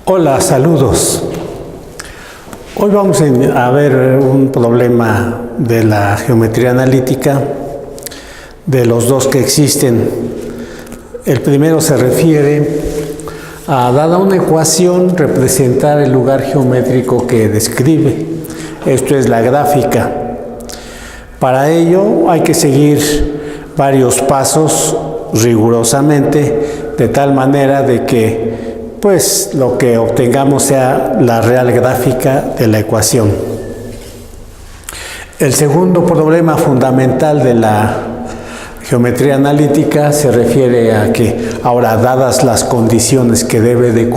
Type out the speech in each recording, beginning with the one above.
Hola, saludos. Hoy vamos a ver un problema de la geometría analítica, de los dos que existen. El primero se refiere a, dada una ecuación, representar el lugar geométrico que describe. Esto es la gráfica. Para ello hay que seguir varios pasos rigurosamente, de tal manera de que pues lo que obtengamos sea la real gráfica de la ecuación. El segundo problema fundamental de la geometría analítica se refiere a que, ahora, dadas las condiciones que deben de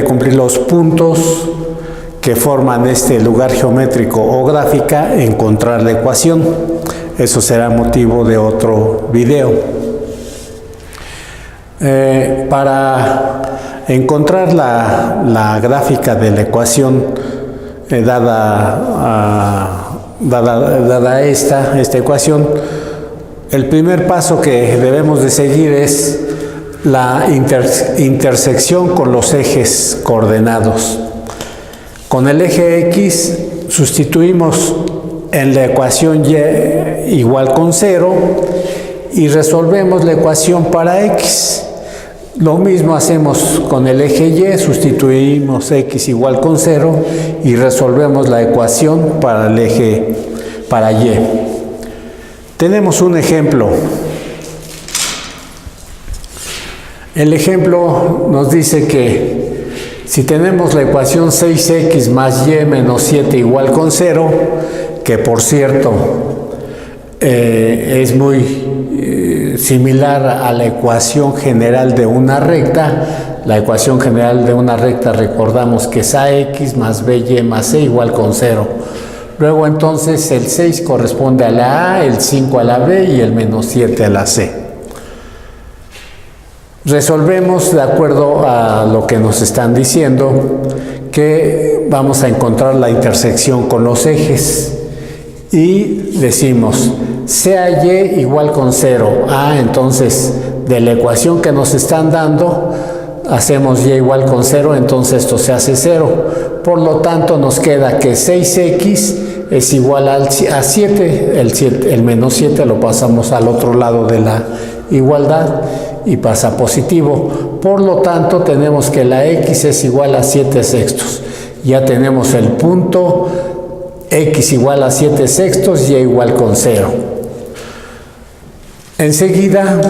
cumplir los puntos que forman este lugar geométrico o gráfica, encontrar la ecuación. Eso será motivo de otro video. Para encontrar la gráfica de la ecuación dada esta ecuación, el primer paso que debemos de seguir es la intersección con los ejes coordenados. Con el eje X sustituimos en la ecuación Y igual con 0 y resolvemos la ecuación para X. Lo mismo hacemos con el eje Y, sustituimos X igual con 0 y resolvemos la ecuación para el eje para Y. Tenemos un ejemplo. El ejemplo nos dice que si tenemos la ecuación 6x más y menos 7 igual con 0, que por cierto es muy similar a la ecuación general de una recta. La ecuación general de una recta, recordamos que es ax más by más c igual con 0. Luego entonces el 6 corresponde a la a, el 5 a la b y el menos 7 a la c. Resolvemos de acuerdo a lo que nos están diciendo, que vamos a encontrar la intersección con los ejes y decimos sea y igual con 0. Entonces de la ecuación que nos están dando hacemos y igual con 0, entonces esto se hace 0. Por lo tanto nos queda que 6x es igual a 7. El menos 7 lo pasamos al otro lado de la igualdad y pasa positivo. Por lo tanto tenemos que la x es igual a 7 sextos. Ya tenemos el punto x igual a 7 sextos y igual con 0. Enseguida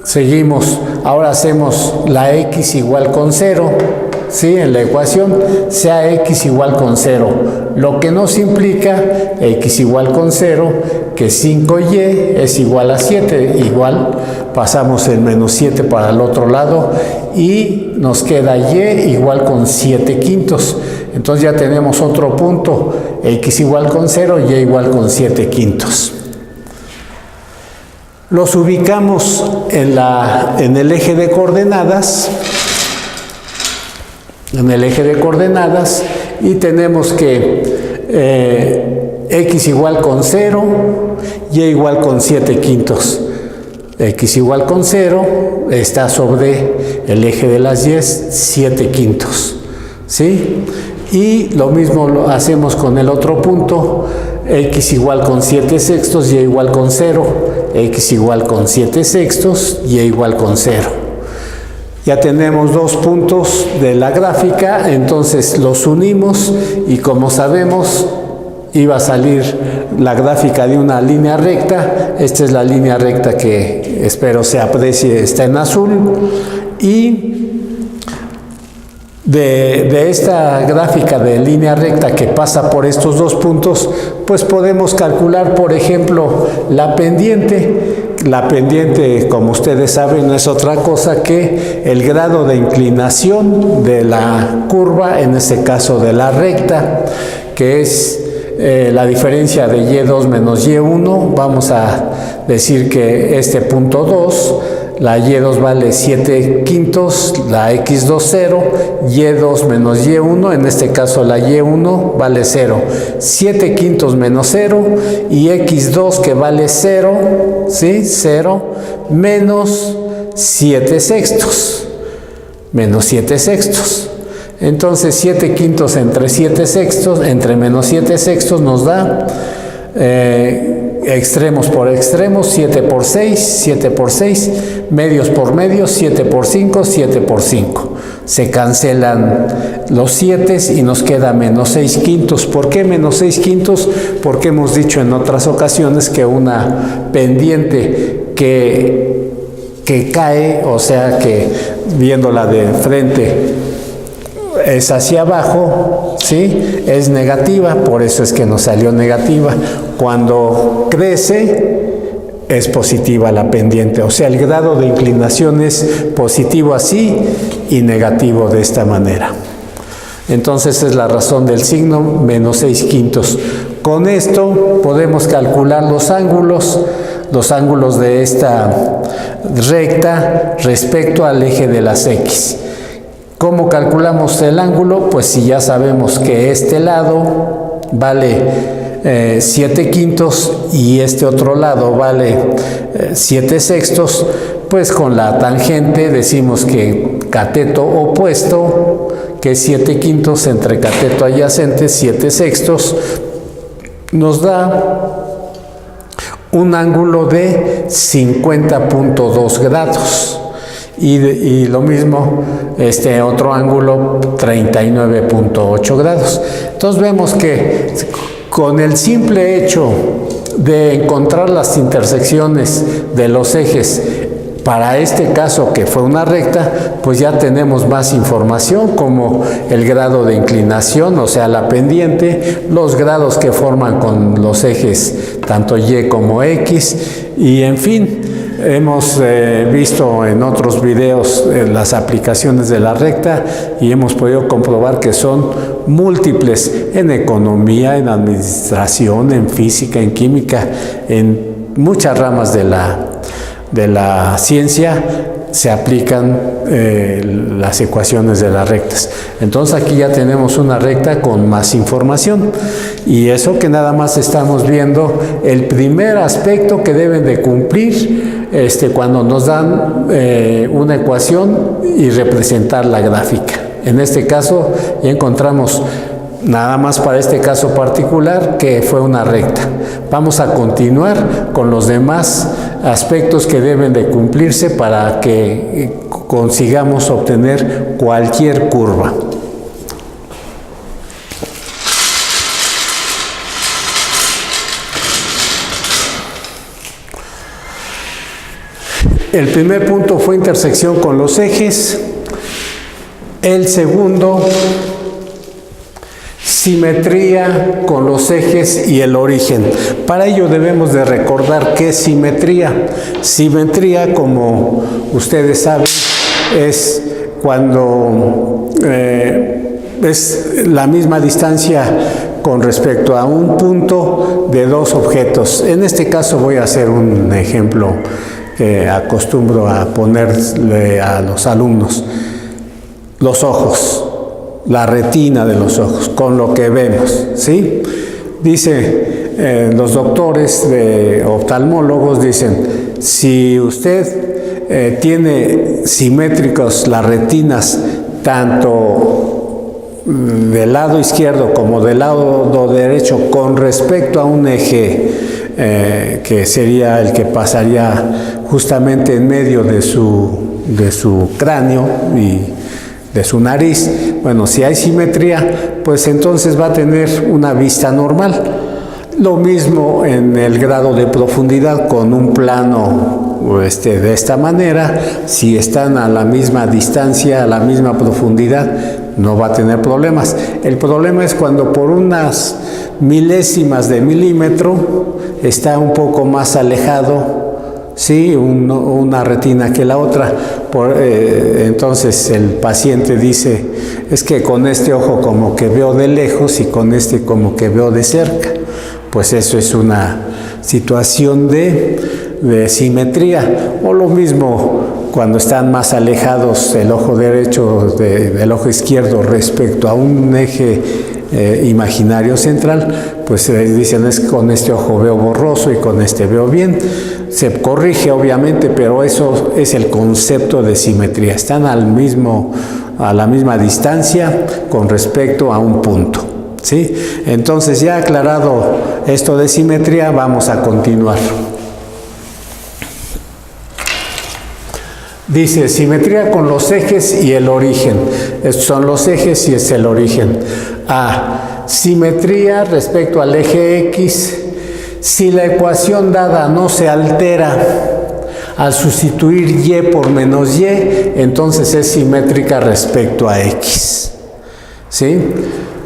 seguimos. Ahora hacemos la x igual con 0, ¿sí? En la ecuación sea x igual con 0, lo que nos implica x igual con 0, que 5y es igual a 7. Igual pasamos el menos 7 para el otro lado y nos queda y igual con 7 quintos. Entonces ya tenemos otro punto, x igual con 0, y igual con 7 quintos. Los ubicamos en el eje de coordenadas, y tenemos que x igual con 0, y igual con 7 quintos. X igual con 0 está sobre el eje de las y, 7 quintos, ¿sí? Y lo mismo lo hacemos con el otro punto, x igual con 7 sextos y igual con 0, x igual con 7 sextos y igual con 0. Ya tenemos dos puntos de la gráfica, entonces los unimos y como sabemos iba a salir la gráfica de una línea recta. Esta es la línea recta que espero se aprecie, está en azul, y de esta gráfica de línea recta que pasa por estos dos puntos, pues podemos calcular, por ejemplo, la pendiente. La pendiente, como ustedes saben, no es otra cosa que el grado de inclinación de la curva, en este caso de la recta, que es la diferencia de y2 menos y1. Vamos a decir que este punto 2, la y2 vale 7 quintos, la x2 0, y2 menos y1, en este caso la y1 vale 0, 7 quintos menos 0, y x2 que vale 0, ¿sí? 0, menos 7 sextos. menos 7 sextos. Entonces 7 quintos entre 7 sextos, entre menos 7 sextos nos da extremos por extremos, 7 por 6, 7 por 6, medios por medios, 7 por 5, 7 por 5. Se cancelan los 7 y nos queda menos 6 quintos. ¿Por qué menos 6 quintos? Porque hemos dicho en otras ocasiones que una pendiente que cae, o sea que viéndola de frente es hacia abajo, ¿sí? Es negativa, por eso es que nos salió negativa. Cuando crece es positiva la pendiente, o sea, el grado de inclinación es positivo así y negativo de esta manera. Entonces es la razón del signo menos 6 quintos. Con esto podemos calcular los ángulos de esta recta respecto al eje de las X. ¿Cómo calculamos el ángulo? Pues si ya sabemos que este lado vale 7 quintos y este otro lado vale 7 sextos, pues con la tangente decimos que cateto opuesto, que es 7 quintos entre cateto adyacente, 7 sextos, nos da un ángulo de 50.2 grados. Y lo mismo, este otro ángulo, 39.8 grados. Entonces vemos que con el simple hecho de encontrar las intersecciones de los ejes para este caso que fue una recta, pues ya tenemos más información como el grado de inclinación, o sea la pendiente, los grados que forman con los ejes tanto Y como X, y en fin, hemos visto en otros videos las aplicaciones de la recta y hemos podido comprobar que son múltiples en economía, en administración, en física, en química, en muchas ramas de la ciencia se aplican las ecuaciones de las rectas. Entonces aquí ya tenemos una recta con más información, y eso que nada más estamos viendo el primer aspecto que deben de cumplir cuando nos dan una ecuación y representar la gráfica. En este caso ya encontramos nada más para este caso particular que fue una recta. Vamos a continuar con los demás aspectos que deben de cumplirse para que consigamos obtener cualquier curva. El primer punto fue intersección con los ejes. El segundo, simetría con los ejes y el origen. Para ello debemos de recordar qué es simetría. Simetría, como ustedes saben, es cuando es la misma distancia con respecto a un punto de dos objetos. En este caso voy a hacer un ejemplo que acostumbro a ponerle a los alumnos. Los ojos, la retina de los ojos, con lo que vemos, ¿sí? Dice, los doctores oftalmólogos dicen, si usted tiene simétricos las retinas tanto del lado izquierdo como del lado derecho con respecto a un eje que sería el que pasaría justamente en medio de su cráneo y de su nariz, bueno, si hay simetría, pues entonces va a tener una vista normal. Lo mismo en el grado de profundidad con un plano de esta manera, si están a la misma distancia, a la misma profundidad, no va a tener problemas. El problema es cuando por unas milésimas de milímetro está un poco más alejado, sí, una retina que la otra. Entonces el paciente dice, es que con este ojo como que veo de lejos y con este como que veo de cerca. Pues eso es una situación de simetría. O lo mismo cuando están más alejados el ojo derecho del ojo izquierdo respecto a un eje imaginario central, pues dicen es que con este ojo veo borroso y con este veo bien. Se corrige obviamente, pero eso es el concepto de simetría. Están a la misma distancia con respecto a un punto, ¿sí? Entonces, ya aclarado esto de simetría, vamos a continuar. Dice, simetría con los ejes y el origen. Estos son los ejes y es el origen. A, simetría respecto al eje X. Si la ecuación dada no se altera al sustituir y por menos y, entonces es simétrica respecto a X. ¿Sí?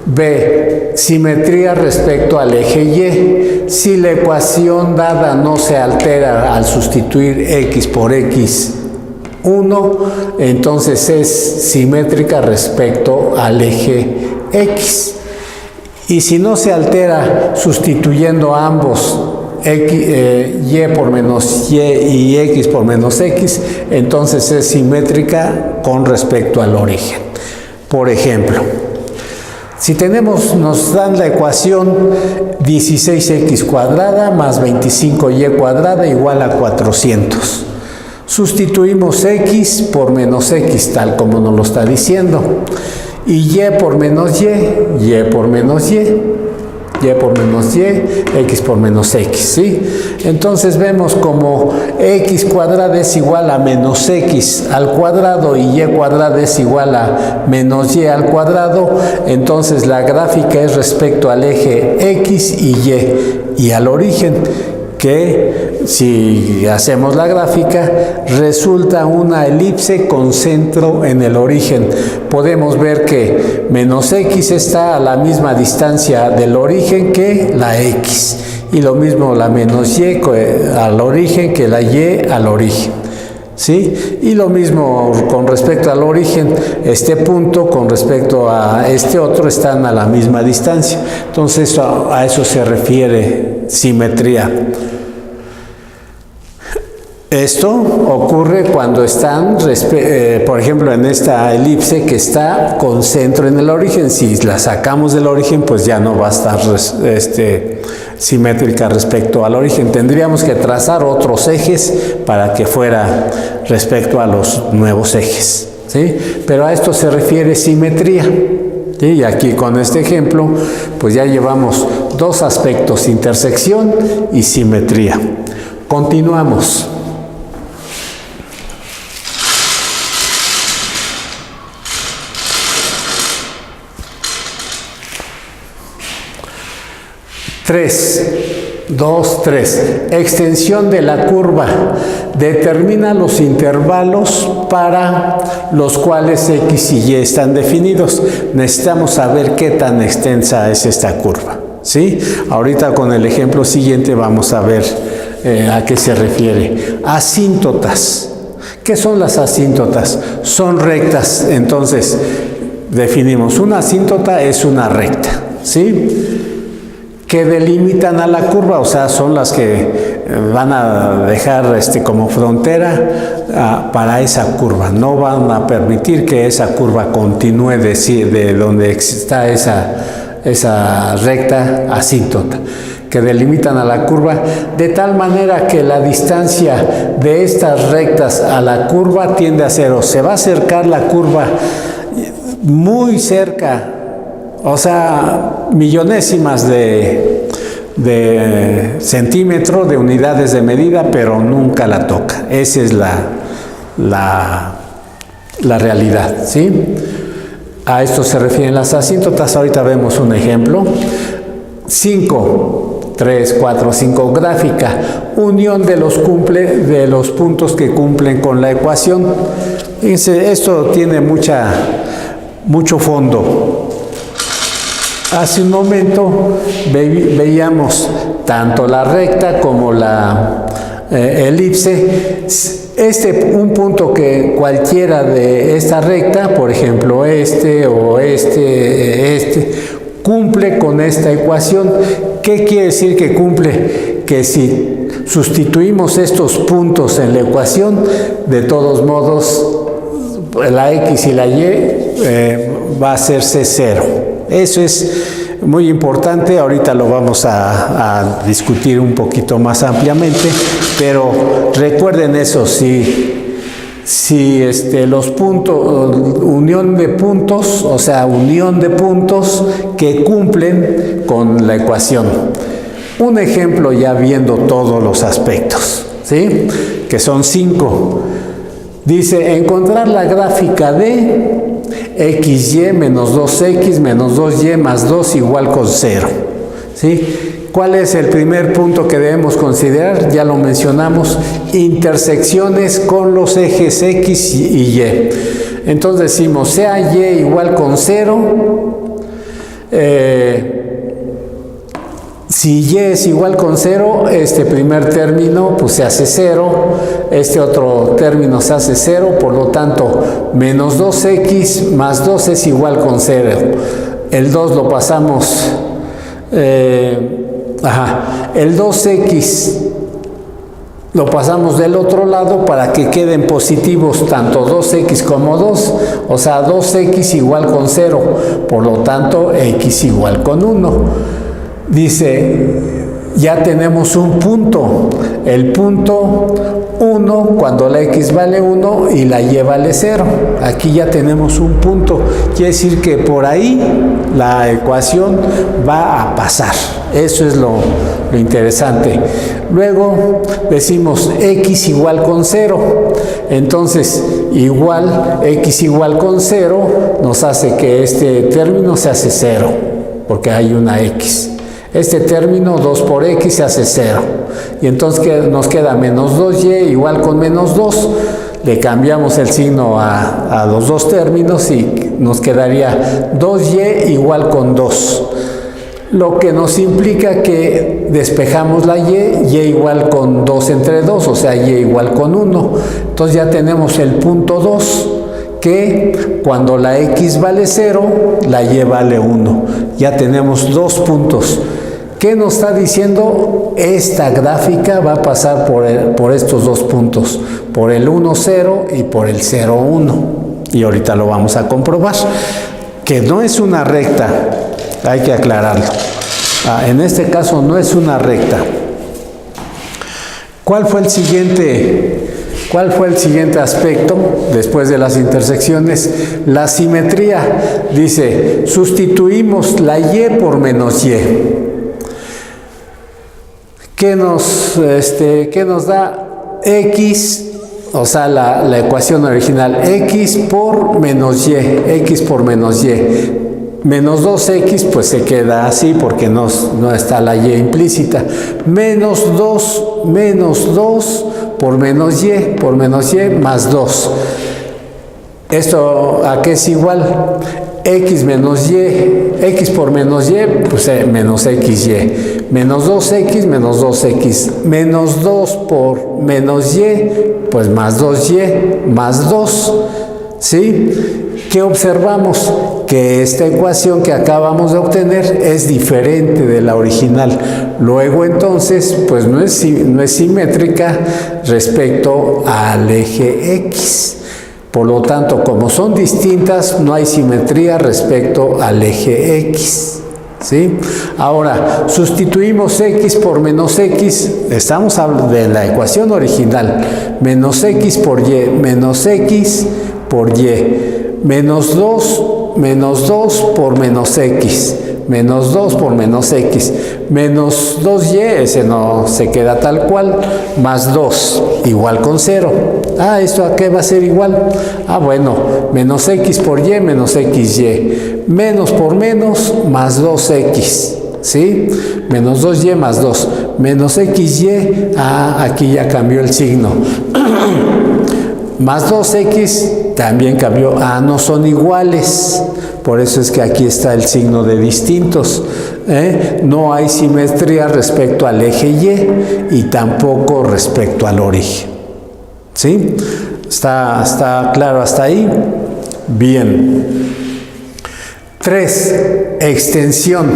B, simetría respecto al eje Y. Si la ecuación dada no se altera al sustituir X por X1, entonces es simétrica respecto al eje X. Y si no se altera sustituyendo ambos y por menos y x por menos x, entonces es simétrica con respecto al origen. Por ejemplo, si nos dan la ecuación 16x cuadrada más 25y cuadrada igual a 400. Sustituimos x por menos x, tal como nos lo está diciendo. Y y por menos y por menos y por menos y, x por menos x, ¿sí? Entonces vemos como x cuadrada es igual a menos x al cuadrado y cuadrada es igual a menos y al cuadrado. Entonces la gráfica es respecto al eje x y al origen, que si hacemos la gráfica resulta una elipse con centro en el origen. Podemos ver que menos x está a la misma distancia del origen que la x, y lo mismo la menos y al origen que la y al origen, ¿sí? Y lo mismo con respecto al origen, este punto con respecto a este otro están a la misma distancia. Entonces a eso se refiere simetría. Esto ocurre cuando están, por ejemplo, en esta elipse que está con centro en el origen. Si la sacamos del origen, pues ya no va a estar simétrica respecto al origen. Tendríamos que trazar otros ejes para que fuera respecto a los nuevos ejes, ¿sí? Pero a esto se refiere simetría, ¿sí? Y aquí con este ejemplo, pues ya llevamos dos aspectos, intersección y simetría. Continuamos. Tres. Extensión de la curva. Determina los intervalos para los cuales X y Y están definidos. Necesitamos saber qué tan extensa es esta curva, ¿sí? Ahorita con el ejemplo siguiente vamos a ver a qué se refiere. Asíntotas. ¿Qué son las asíntotas? Son rectas. Entonces, definimos. Una asíntota es una recta, ¿sí? Que delimitan a la curva, o sea, son las que van a dejar como frontera para esa curva. No van a permitir que esa curva continúe de donde está esa recta asíntota, que delimitan a la curva de tal manera que la distancia de estas rectas a la curva tiende a cero. Se va a acercar la curva muy cerca, o sea, millonésimas de centímetro, de unidades de medida, pero nunca la toca. Esa es la realidad, ¿sí? A esto se refieren las asíntotas. Ahorita vemos un ejemplo. 5, 3, 4, 5. Gráfica. Unión de los puntos que cumplen con la ecuación. Fíjense, esto tiene mucho fondo. Hace un momento veíamos tanto la recta como la elipse. Un punto que cualquiera de esta recta, por ejemplo este, cumple con esta ecuación. ¿Qué quiere decir que cumple? Que si sustituimos estos puntos en la ecuación, de todos modos la x y la y va a hacerse cero. Eso es muy importante, ahorita lo vamos a discutir un poquito más ampliamente, pero recuerden eso, si los puntos, unión de puntos, o sea, unión de puntos que cumplen con la ecuación. Un ejemplo ya viendo todos los aspectos, ¿sí? Que son 5. Dice, encontrar la gráfica de xy menos 2x menos 2y más 2 igual con 0, ¿sí? ¿Cuál es el primer punto que debemos considerar? Ya lo mencionamos, intersecciones con los ejes x y y. Entonces decimos, sea y igual con 0, si y es igual con 0, este primer término pues se hace 0, este otro término se hace 0, por lo tanto, menos 2x más 2 es igual con 0. El 2 lo pasamos, el 2x lo pasamos del otro lado para que queden positivos tanto 2x como 2, o sea, 2x igual con 0, por lo tanto, x igual con 1. Dice, ya tenemos un punto, el punto 1 cuando la x vale 1 y la y vale 0. Aquí ya tenemos un punto, quiere decir que por ahí la ecuación va a pasar. Eso es lo interesante. Luego decimos x igual con 0. Entonces, igual, x igual con 0 nos hace que este término se hace 0, porque hay una x. Este término 2 por x se hace 0. Y entonces nos queda menos 2y igual con menos 2. Le cambiamos el signo a los dos términos y nos quedaría 2y igual con 2. Lo que nos implica que despejamos la y igual con 2 entre 2, o sea, y igual con 1. Entonces ya tenemos el punto 2, que cuando la x vale 0, la y vale 1. Ya tenemos 2 puntos. ¿Qué nos está diciendo? Esta gráfica va a pasar por estos 2 puntos, por el 1, 0 y por el 0, 1. Y ahorita lo vamos a comprobar. Que no es una recta, hay que aclararlo. En este caso no es una recta. ¿Cuál fue el siguiente aspecto después de las intersecciones? La simetría. Dice, sustituimos la y por menos y. ¿Qué nos da? X, o sea, la ecuación original, x por menos y, x por menos y. Menos 2x pues se queda así porque no está la y implícita. Menos 2 por menos y más 2. ¿Esto a qué es igual? X menos y, x por menos y, pues menos xy. Menos 2x menos 2x. Menos 2 por menos y, pues más 2y más 2. ¿Sí? ¿Qué observamos? Que esta ecuación que acabamos de obtener es diferente de la original. Luego entonces, pues no es simétrica respecto al eje X. Por lo tanto, como son distintas, no hay simetría respecto al eje X. ¿Sí? Ahora, sustituimos x por menos x, estamos hablando de la ecuación original, menos x por y, menos x por y, menos 2 por menos x, menos 2 por menos x, menos 2y, ese no se queda tal cual, más 2, igual con 0. ¿Esto a qué va a ser igual? Bueno, menos x por y, menos xy, menos por menos, más 2x, ¿sí? Menos 2y más 2, menos xy, aquí ya cambió el signo. Más 2x también cambió, no son iguales, por eso es que aquí está el signo de distintos. No hay simetría respecto al eje y tampoco respecto al origen. ¿Sí? ¿Está claro hasta ahí? Bien. 3. Extensión.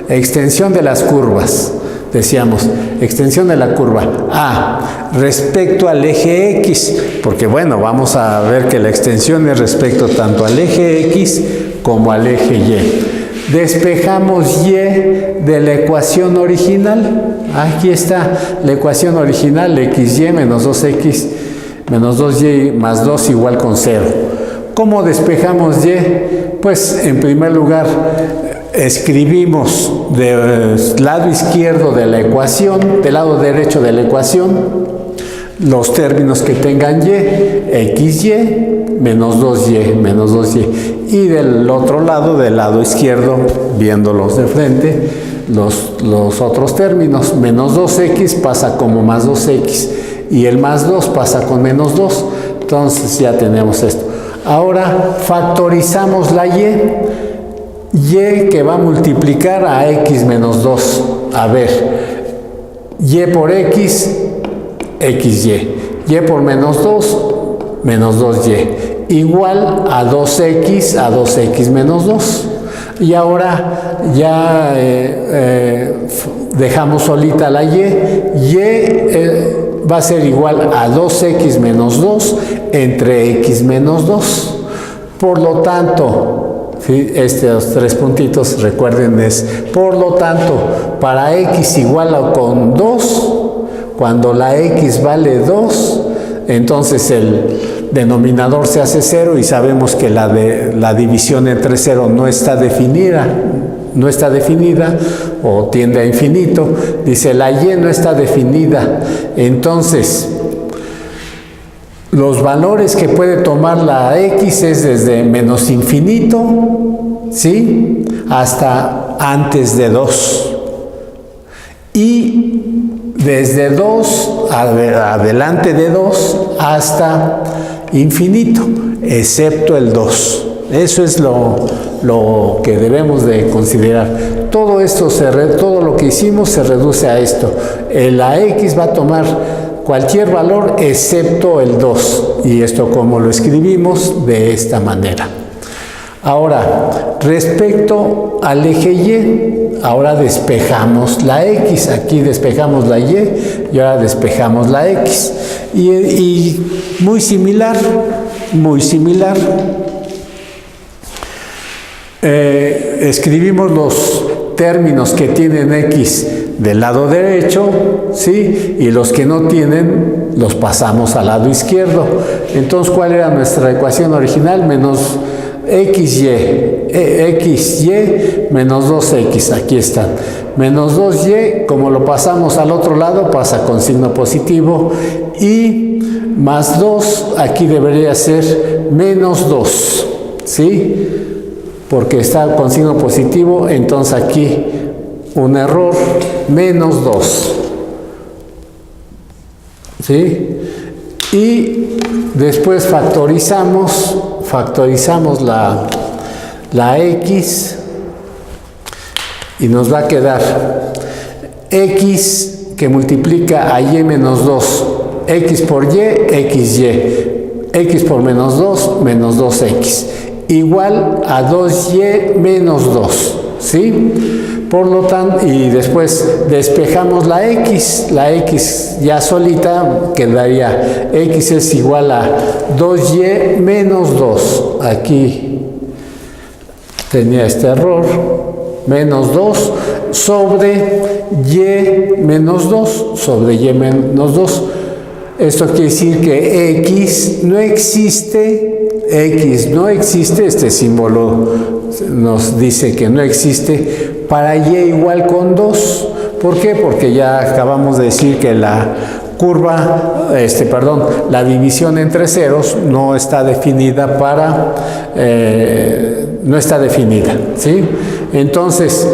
Extensión de las curvas. Decíamos, extensión de la curva respecto al eje X, porque bueno, vamos a ver que la extensión es respecto tanto al eje X como al eje Y. despejamos y de la ecuación original. Aquí está la ecuación original, xy menos 2x menos 2y más 2 igual con 0. ¿Cómo despejamos y? Pues en primer lugar escribimos del lado izquierdo de la ecuación, del lado derecho de la ecuación, los términos que tengan y, xy menos 2y, y del otro lado, del lado izquierdo, viéndolos de frente, los otros términos. Menos 2x pasa como más 2x y el más 2 pasa con menos 2. Entonces ya tenemos esto. Ahora factorizamos la y que va a multiplicar a x menos 2. A ver, y por x, xy. Y por menos 2, menos 2y. Igual a 2x menos 2. Y ahora ya dejamos solita la y va a ser igual a 2x menos 2 entre x menos 2. Por lo tanto, ¿sí? Estos tres puntitos, recuerden, es por lo tanto, para x igual a con 2, cuando la x vale 2, entonces el denominador se hace 0 y sabemos que la división entre 0 no está definida o tiende a infinito. Dice la y no está definida. Entonces, los valores que puede tomar la x es desde menos infinito, ¿sí?, hasta antes de 2. Y desde 2, adelante de 2, hasta infinito, excepto el 2. Eso es lo que debemos de considerar. Todo esto, todo lo que hicimos se reduce a esto. La x va a tomar cualquier valor excepto el 2. Y esto como lo escribimos de esta manera. Ahora, respecto al eje y, ahora despejamos la x. Aquí despejamos la y ahora despejamos la x. Y muy similar. Escribimos los términos que tienen x del lado derecho, ¿sí?, y los que no tienen los pasamos al lado izquierdo. Entonces, ¿cuál era nuestra ecuación original? Menos xy menos 2x, aquí están. Menos 2y, como lo pasamos al otro lado, pasa con signo positivo, y más 2, aquí debería ser menos 2, ¿sí?, porque está con signo positivo, entonces aquí un error, menos 2, ¿sí? Y después factorizamos la x y nos va a quedar x que multiplica a y menos 2, x por y, x por menos 2, menos 2x, igual a 2y menos 2, ¿sí? Por lo tanto, y después despejamos la x ya solita quedaría x es igual a 2y menos 2, aquí tenía este error, menos 2 sobre y menos 2, Esto quiere decir que x no existe, este símbolo nos dice que no existe para y igual con 2. ¿Por qué? Porque ya acabamos de decir que la curva, la división entre ceros no está definida ¿sí? Entonces,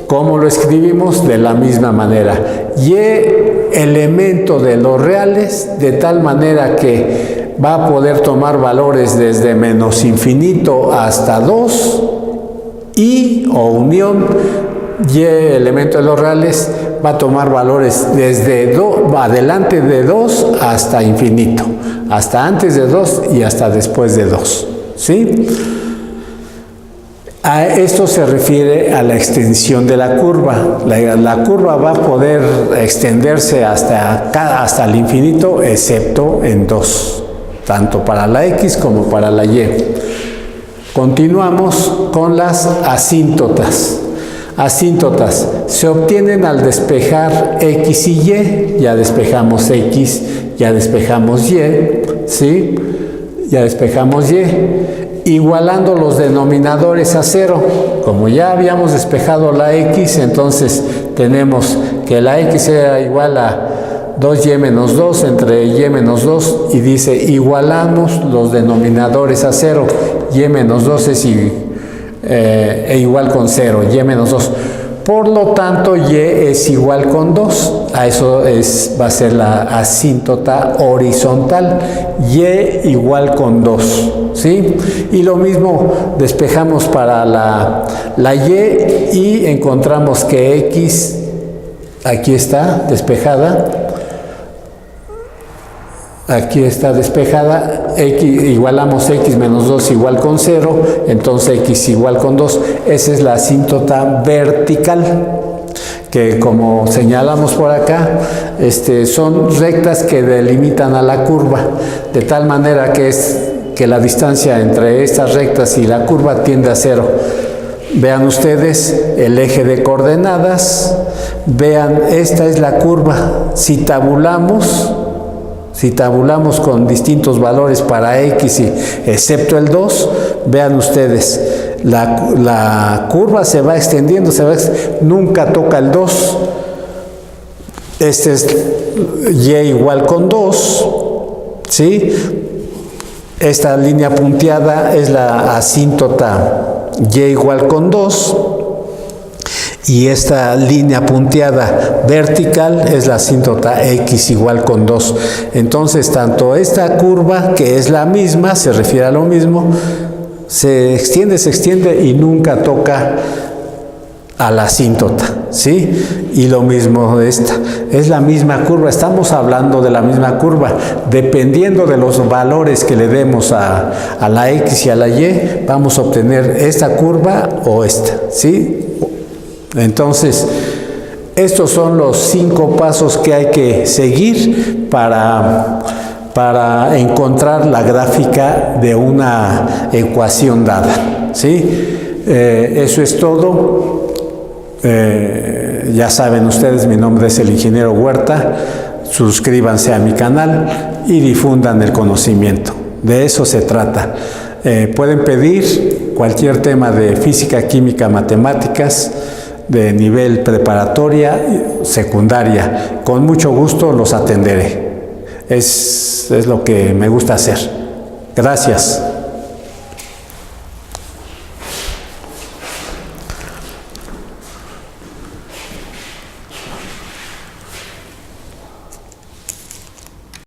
¿cómo lo escribimos? De la misma manera. Y elemento de los reales, de tal manera que va a poder tomar valores desde menos infinito hasta 2, y o unión, y elemento de los reales va a tomar valores desde adelante de 2 hasta infinito, hasta antes de 2 y hasta después de 2, ¿sí? A esto se refiere a la extensión de la curva. La curva va a poder extenderse hasta el infinito, excepto en 2, tanto para la x como para la y. Continuamos con las asíntotas. Asíntotas se obtienen al despejar X y Y. Ya despejamos X, ya despejamos Y, ¿sí? Ya despejamos Y. Igualando los denominadores a 0. Como ya habíamos despejado la X, entonces tenemos que la X era igual a 2y menos 2 entre y menos 2, y dice igualamos los denominadores a 0. Y menos 2 es igual con 0, y menos 2. Por lo tanto, y es igual con 2. A eso va a ser la asíntota horizontal. Y igual con 2. ¿Sí? Y lo mismo despejamos para la y, y encontramos que X, aquí está despejada. Aquí está despejada, igualamos X menos 2 igual con 0, entonces X igual con 2. Esa es la asíntota vertical, que como señalamos por acá, son rectas que delimitan a la curva, de tal manera que la distancia entre estas rectas y la curva tiende a 0. Vean ustedes el eje de coordenadas, vean, esta es la curva. Si tabulamos con distintos valores para X, excepto el 2, vean ustedes, la curva se va extendiendo, nunca toca el 2. Este es Y igual con 2, ¿sí? Esta línea punteada es la asíntota Y igual con 2. Y esta línea punteada vertical es la asíntota X igual con 2. Entonces, tanto esta curva, que es la misma, se refiere a lo mismo, se extiende y nunca toca a la asíntota, ¿sí? Y lo mismo de esta. Es la misma curva, estamos hablando de la misma curva. Dependiendo de los valores que le demos a la X y a la Y, vamos a obtener esta curva o esta, ¿sí? Entonces, estos son los 5 pasos que hay que seguir para encontrar la gráfica de una ecuación dada, ¿sí? Eso es todo. Ya saben ustedes, mi nombre es el ingeniero Huerta. Suscríbanse a mi canal y difundan el conocimiento. De eso se trata. Pueden pedir cualquier tema de física, química, matemáticas, de nivel preparatoria, secundaria. Con mucho gusto los atenderé. Es lo que me gusta hacer. Gracias.